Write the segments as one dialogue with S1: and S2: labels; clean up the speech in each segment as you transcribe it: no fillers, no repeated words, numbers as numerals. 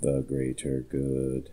S1: the greater good.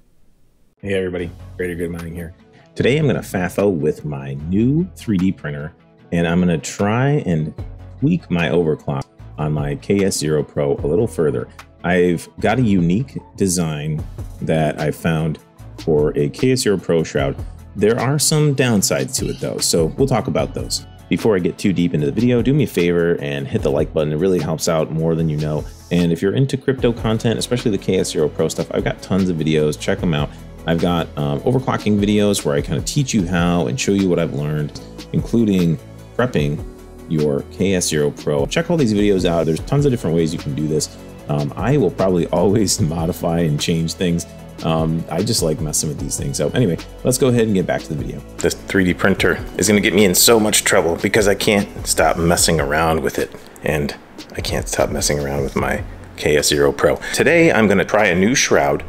S1: Hey everybody, Greater Good Mining here. Today I'm going to FAFO with my new 3D printer, and I'm going to try and tweak my overclock on my KS0 Pro a little further. I've got a unique design that I found for a KS0 Pro Shroud. There are some downsides to it though, so we'll talk about those. Before I get too deep into the video, do me a favor and hit the like button. It really helps out more than you know. And if you're into crypto content, especially the KS0 Pro stuff, I've got tons of videos. Check them out. I've got overclocking videos where I kind of teach you how and show you what I've learned, including prepping your KS0 Pro. Check all these videos out. There's tons of different ways you can do this. I will probably always modify and change things. I just like messing with these things. So anyway, let's go ahead and get back to the video. This 3D printer is going to get me in so much trouble because I can't stop messing around with it. And I can't stop messing around with my KS0 Pro. Today, I'm going to try a new Shroud.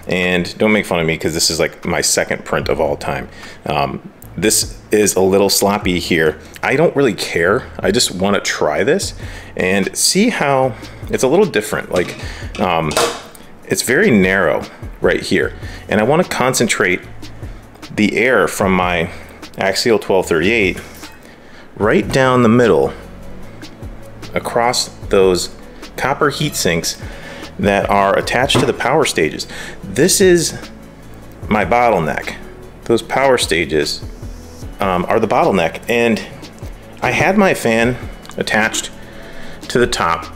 S1: And don't make fun of me because this is like my second print of all time. This is a little sloppy here. I don't really care. I just want to try this and see how it's a little different. Like, it's very narrow right here. And I want to concentrate the air from my AXIAL 1238 right down the middle across those copper heat sinks that are attached to the power stages. This is my bottleneck. Those power stages are the bottleneck. And I had my fan attached to the top.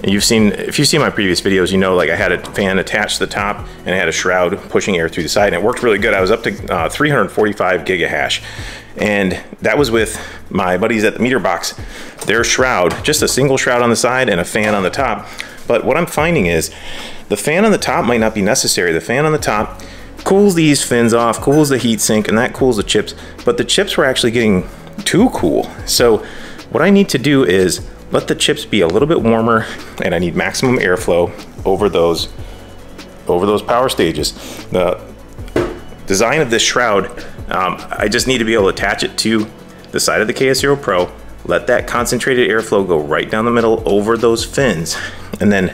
S1: You've seen, if you've seen my previous videos, you know, like I had a fan attached to the top and I had a shroud pushing air through the side, and it worked really good. I was up to 345 gigahash, and that was with my buddies at the meter box. Their shroud, just a single shroud on the side and a fan on the top. But what I'm finding is the fan on the top might not be necessary. The fan on the top cools these fins off, cools the heat sink, and that cools the chips, but the chips were actually getting too cool. So what I need to do is let the chips be a little bit warmer, and I need maximum airflow over those power stages. The design of this shroud, I just need to be able to attach it to the side of the KS0 Pro, let that concentrated airflow go right down the middle over those fins, and then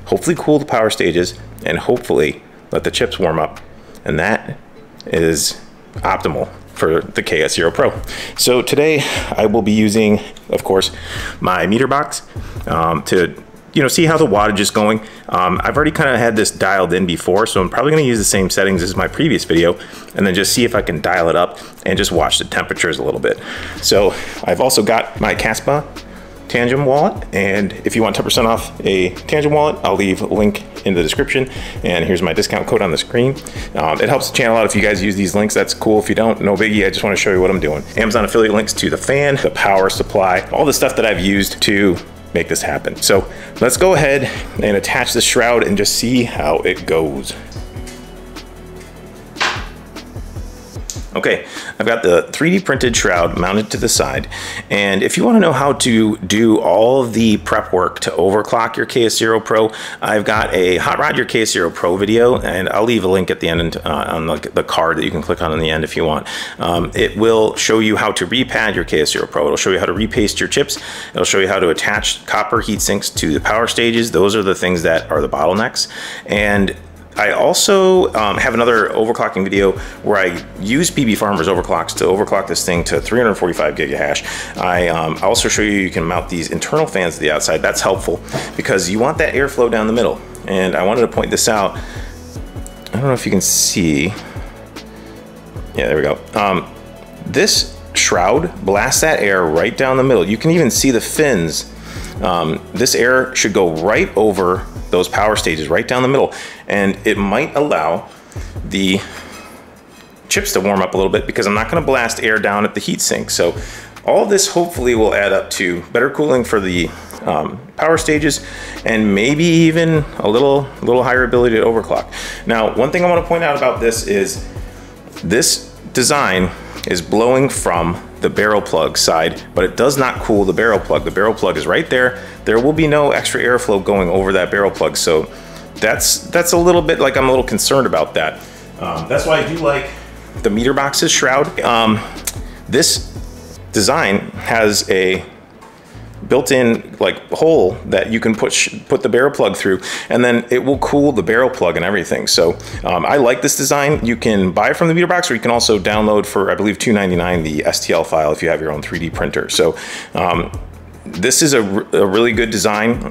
S1: hopefully cool the power stages and hopefully let the chips warm up. And that is optimal for the KS0 Pro. So today I will be using, of course, my meter box to see how the wattage is going. I've already kind of had this dialed in before, so I'm probably going to use the same settings as my previous video and then just see if I can dial it up and just watch the temperatures a little bit. So I've also got my Kaspa Tangent wallet, and if you want 10% off a Tangent wallet, I'll leave a link in the description, and here's my discount code on the screen. It helps the channel out if you guys use these links. That's cool. If you don't, no biggie. I just want to show you what I'm doing. Amazon affiliate links to the fan, the power supply, all the stuff that I've used to make this happen. So let's go ahead and attach the shroud and just see how it goes. Okay, I've got the 3D printed shroud mounted to the side, and if you want to know how to do all of the prep work to overclock your KS0 Pro, I've got a HOTROD YOUR KSO PRO video, and I'll leave a link at the end on the card that you can click on in the end if you want. It will show you how to repad your KS0 Pro. It'll show you how to repaste your chips. It'll show you how to attach copper heat sinks to the power stages. Those are the things that are the bottlenecks. And I also have another overclocking video where I use PBFARMER's overclocks to overclock this thing to 345 gigahash. I also show you can mount these internal fans to the outside. That's helpful because you want that airflow down the middle. And I wanted to point this out. I don't know if you can see. Yeah, there we go. This shroud blasts that air right down the middle. You can even see the fins. This air should go right over those power stages, right down the middle, and it might allow the chips to warm up a little bit because I'm not going to blast air down at the heat sink. So all this hopefully will add up to better cooling for the power stages and maybe even a little higher ability to overclock. Now, one thing I want to point out about this is this design is blowing from the barrel plug side, but it does not cool the barrel plug. The barrel plug is right there. There will be no extra airflow going over that barrel plug. So that's a little bit like I'm a little concerned about that. That's why I do like the meter box's shroud. This design has a built-in like hole that you can put the barrel plug through, and then it will cool the barrel plug and everything. So I like this design. You can buy it from the meter box, or you can also download for, I believe, $2.99 the STL file if you have your own 3D printer. So this is a really good design.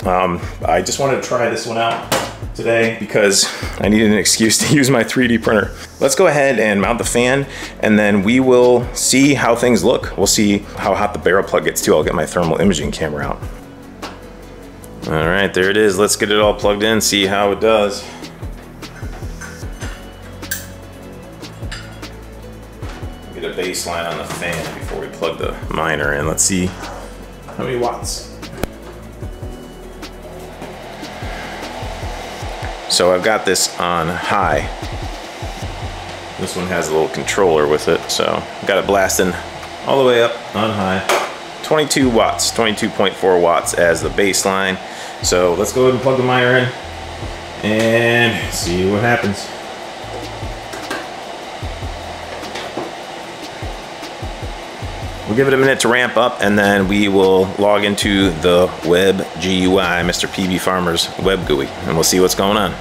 S1: I just wanted to try this one out today because I needed an excuse to use my 3D printer. Let's go ahead and mount the fan, and then we will see how things look. We'll see how hot the barrel plug gets too. I'll get my thermal imaging camera out. All right, there it is. Let's get it all plugged in, see how it does. Get a baseline on the fan before we plug the miner in. Let's see how many watts. So I've got this on high. This one has a little controller with it, so got it blasting all the way up on high. 22 watts, 22.4 watts as the baseline. So let's go ahead and plug the miner in and see what happens. We'll give it a minute to ramp up, and then we will log into the web GUI, Mr. PBFARMER's web GUI, and we'll see what's going on.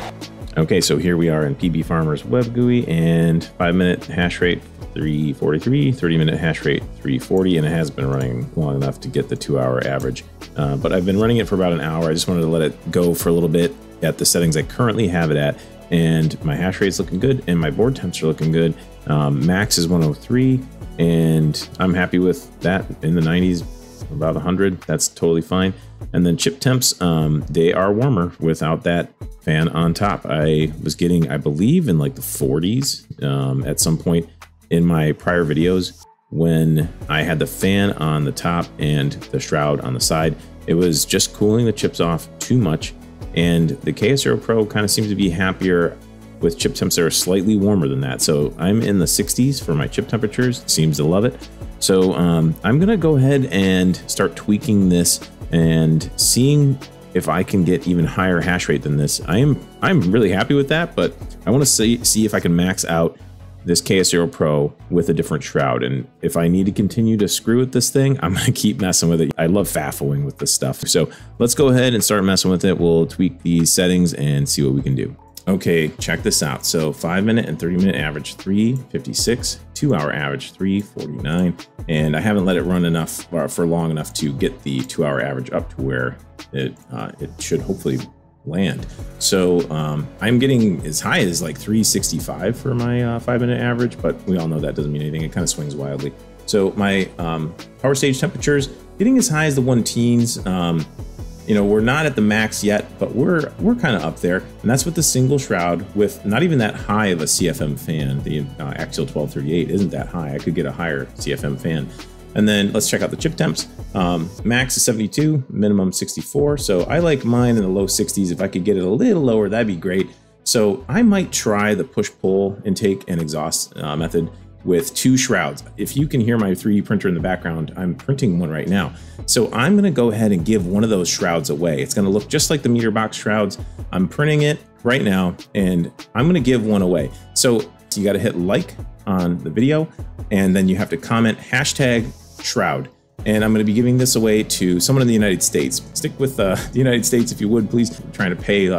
S1: Okay, so here we are in PBFARMER's web GUI, and 5-minute hash rate 343, 30-minute hash rate 340, and it has been running long enough to get the 2-hour average. But I've been running it for about an hour. I just wanted to let it go for a little bit at the settings I currently have it at, and my hash rate's looking good, and my board temps are looking good. Max is 103. And I'm happy with that. In the 90s, about 100, that's totally fine. And then chip temps, they are warmer without that fan on top. I was getting, I believe, in like the 40s at some point in my prior videos when I had the fan on the top and the shroud on the side. It was just cooling the chips off too much. And the KS0 Pro kind of seems to be happier with chip temps that are slightly warmer than that. So I'm in the 60s for my chip temperatures. It seems to love it. So I'm gonna go ahead and start tweaking this and seeing if I can get even higher hash rate than this. I'm really happy with that, but I want to see if I can max out this KS0 Pro with a different shroud. And if I need to continue to screw with this thing, I'm gonna keep messing with it. I love faffling with this stuff. So let's go ahead and start messing with it. We'll tweak these settings and see what we can do. Okay, check this out. So 5-minute and 30-minute average 356, 2-hour average 349, and I haven't let it run enough for long enough to get the 2-hour average up to where it should hopefully land. So I'm getting as high as like 365 for my 5-minute average, but we all know that doesn't mean anything. It kind of swings wildly. So my power stage temperatures getting as high as the 1-teens. You know, we're not at the max yet, but we're kind of up there, and that's with the single shroud with not even that high of a CFM fan. The AXIAL 1238 isn't that high. I could get a higher CFM fan. And then let's check out the chip temps. Max is 72, minimum 64. So I like mine in the low 60s. If I could get it a little lower, that'd be great. So I might try the push-pull intake and exhaust method with 2 shrouds. If you can hear my 3D printer in the background, I'm printing one right now. So I'm gonna go ahead and give one of those shrouds away. It's gonna look just like the meter box shrouds. I'm printing it right now, and I'm gonna give one away. So you gotta hit like on the video, and then you have to comment #shroud. And I'm gonna be giving this away to someone in the United States. Stick with the United States if you would, please. I'm trying to pay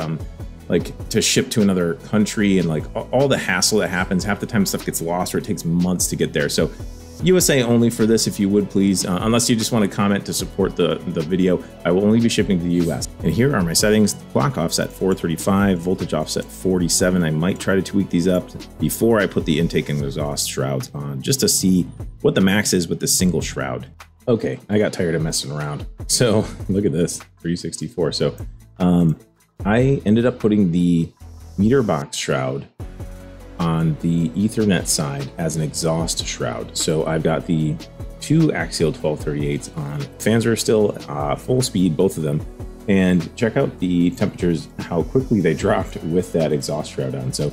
S1: like to ship to another country, and like all the hassle that happens. Half the time stuff gets lost, or it takes months to get there. So USA only for this, if you would, please. Unless you just want to comment to support the video, I will only be shipping to the US. And here are my settings. Clock offset 435, voltage offset 47. I might try to tweak these up before I put the intake and exhaust shrouds on, just to see what the max is with the single shroud. Okay, I got tired of messing around. So look at this, 364. So I ended up putting the meter box shroud on the Ethernet side as an exhaust shroud. So I've got the 2 AXIAL 1238s on. Fans are still full speed, both of them. And check out the temperatures, how quickly they dropped with that exhaust shroud on. So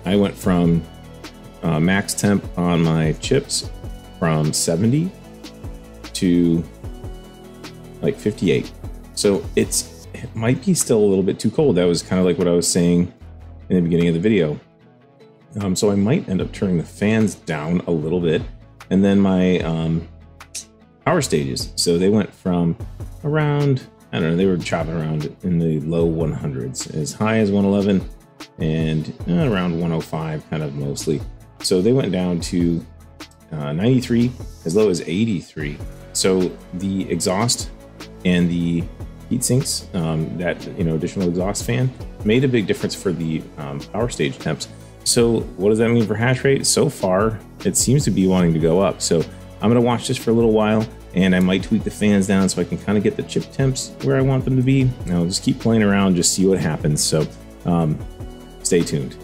S1: I went from max temp on my chips from 70 to like 58. So it might be still a little bit too cold. That was kind of like what I was saying in the beginning of the video. So I might end up turning the fans down a little bit. And then my power stages. So they went from around, I don't know, they were chopping around in the low 100s, as high as 111 and around 105 kind of mostly. So they went down to 93, as low as 83. So the exhaust and the heat sinks, that additional exhaust fan, made a big difference for the power stage temps. So what does that mean for hash rate? So far, it seems to be wanting to go up. So I'm going to watch this for a little while, and I might tweak the fans down so I can kind of get the chip temps where I want them to be. And I'll just keep playing around, just see what happens. So stay tuned.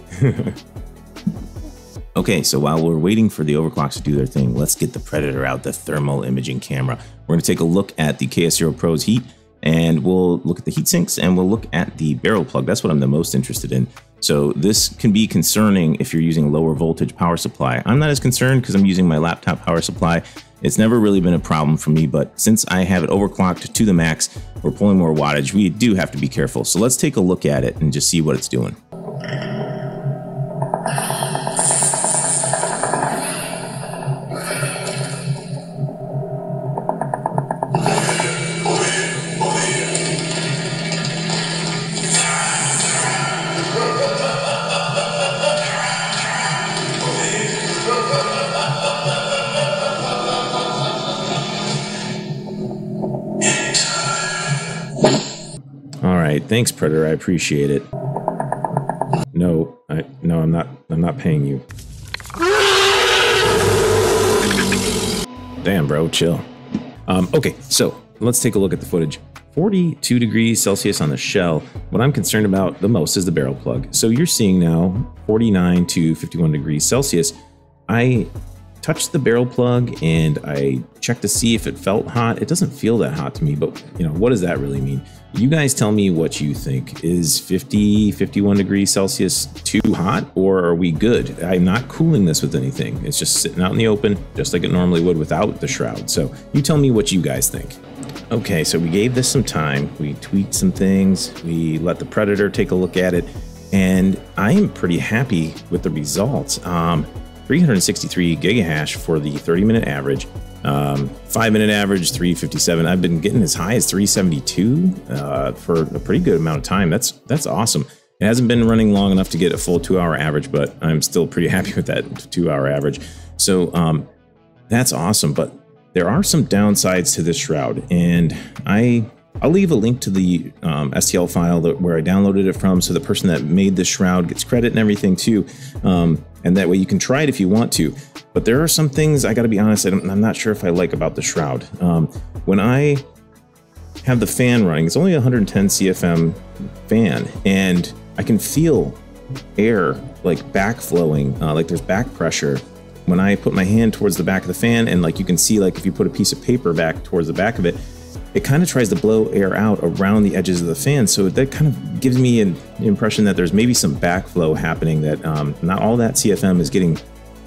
S1: Okay, so while we're waiting for the overclocks to do their thing, let's get the Predator out, the thermal imaging camera. We're going to take a look at the KS0 Pro's heat, and we'll look at the heat sinks, and we'll look at the barrel plug. That's what I'm the most interested in. So this can be concerning if you're using a lower voltage power supply. I'm not as concerned because I'm using my laptop power supply. It's never really been a problem for me, but since I have it overclocked to the max, we're pulling more wattage, we do have to be careful. So let's take a look at it and just see what it's doing. All right, thanks, Predator. I appreciate it. No, I'm not paying you. Damn, bro, chill. Okay, so let's take a look at the footage. 42 degrees Celsius on the shell. What I'm concerned about the most is the barrel plug. So you're seeing now 49 to 51 degrees Celsius. I touched the barrel plug and I checked to see if it felt hot. It doesn't feel that hot to me, but what does that really mean? You guys tell me what you think. Is 50, 51 degrees Celsius too hot, or are we good? I'm not cooling this with anything. It's just sitting out in the open, just like it normally would without the shroud. So you tell me what you guys think. Okay, so we gave this some time. We tweaked some things. We let the Predator take a look at it, and I am pretty happy with the results. 363 gigahash for the 30-minute average. 5-minute average 357. I've been getting as high as 372 for a pretty good amount of time. That's awesome. It hasn't been running long enough to get a full 2-hour average, but I'm still pretty happy with that 2-hour average. So that's awesome. But there are some downsides to this shroud, and I'll leave a link to the STL file where I downloaded it from, so the person that made this shroud gets credit and everything too. And that way you can try it if you want to. But there are some things, I gotta be honest, I'm not sure if I like about the shroud. When I have the fan running, it's only a 110 CFM fan, and I can feel air like backflowing, like there's back pressure when I put my hand towards the back of the fan, and like you can see, like if you put a piece of paper back towards the back of it, it kind of tries to blow air out around the edges of the fan. So that kind of gives me an impression that there's maybe some backflow happening, that not all that CFM is getting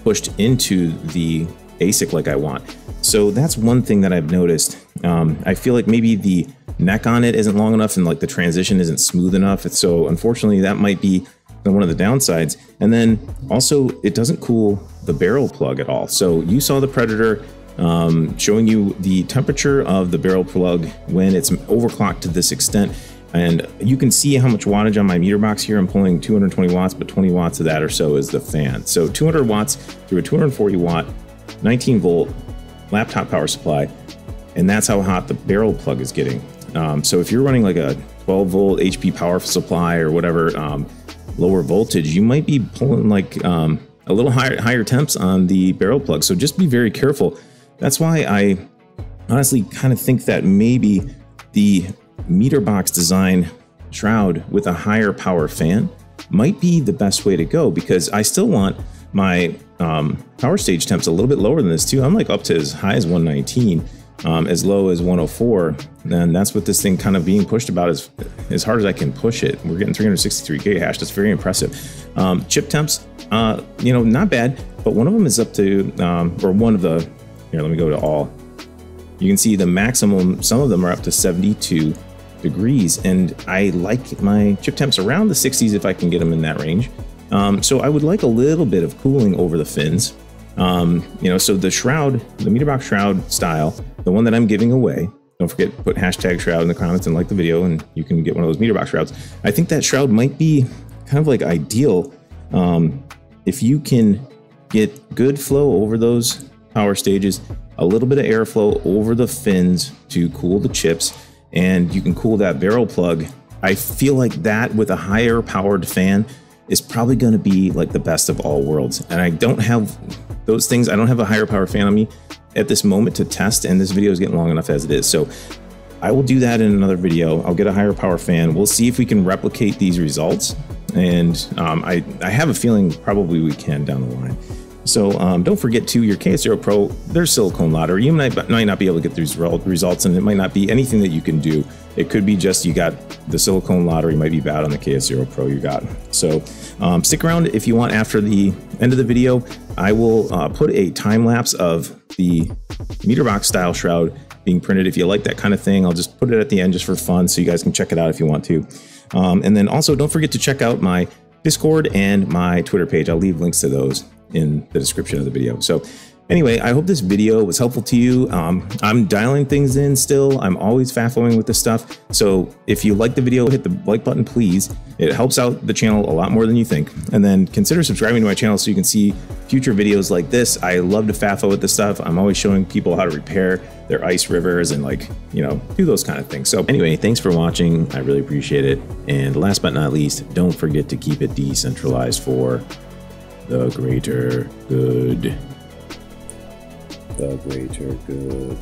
S1: pushed into the ASIC like I want. So that's one thing that I've noticed. I feel like maybe the neck on it isn't long enough, and like the transition isn't smooth enough. So unfortunately, that might be one of the downsides. And then also, it doesn't cool the barrel plug at all. So you saw the Predator showing you the temperature of the barrel plug when it's overclocked to this extent. And you can see how much wattage on my meter box here. I'm pulling 220 watts, but 20 watts of that or so is the fan. So 200 watts through a 240 watt, 19 volt laptop power supply. And that's how hot the barrel plug is getting. So if you're running like a 12 volt HP power supply or whatever, lower voltage, you might be pulling like a little higher temps on the barrel plug. So just be very careful. That's why I honestly kind of think that maybe the meter box design shroud with a higher power fan might be the best way to go, because I still want my power stage temps a little bit lower than this too. I'm like up to as high as 119, as low as 104. And that's what this thing kind of being pushed about, as hard as I can push it. We're getting 363 gigahash. That's very impressive. Chip temps, not bad, but one of them is up to, or one of the, here, let me go to all. You can see the maximum, some of them are up to 72 degrees, and I like my chip temps around the 60s if I can get them in that range. So I would like a little bit of cooling over the fins. So the shroud, the meter box shroud style, the one that I'm giving away, Don't forget to put hashtag Shroud in the comments and like the video, and you can get one of those meter box shrouds. I think that shroud might be kind of like ideal if you can get good flow over those power stages, a little bit of airflow over the fins to cool the chips, and you can cool that barrel plug. I feel like that with a higher powered fan is probably going to be like the best of all worlds. And I don't have those things. I don't have a higher power fan on me at this moment to test, and this video is getting long enough as it is. So I will do that in another video. I'll get a higher power fan. We'll see if we can replicate these results. And I have a feeling probably we can down the line. So don't forget to your KS0 Pro, there's silicone lottery. You might not be able to get these results, and it might not be anything that you can do. It could be just you got the silicone lottery might be bad on the KS0 Pro you got. So stick around if you want. After the end of the video, I will put a time lapse of the meter box style shroud being printed. If you like that kind of thing, I'll just put it at the end just for fun so you guys can check it out if you want to. And then also don't forget to check out my Discord and my Twitter page. I'll leave links to those in the description of the video. So anyway, I hope this video was helpful to you. I'm dialing things in still. I'm always faffling with this stuff. So if you like the video, hit the like button, please. It helps out the channel a lot more than you think. And then consider subscribing to my channel so you can see future videos like this. I love to faffle with this stuff. I'm always showing people how to repair their Iceriver and, like, you know, do those kind of things. So anyway, thanks for watching. I really appreciate it. And last but not least, don't forget to keep it decentralized for the greater good. The greater good.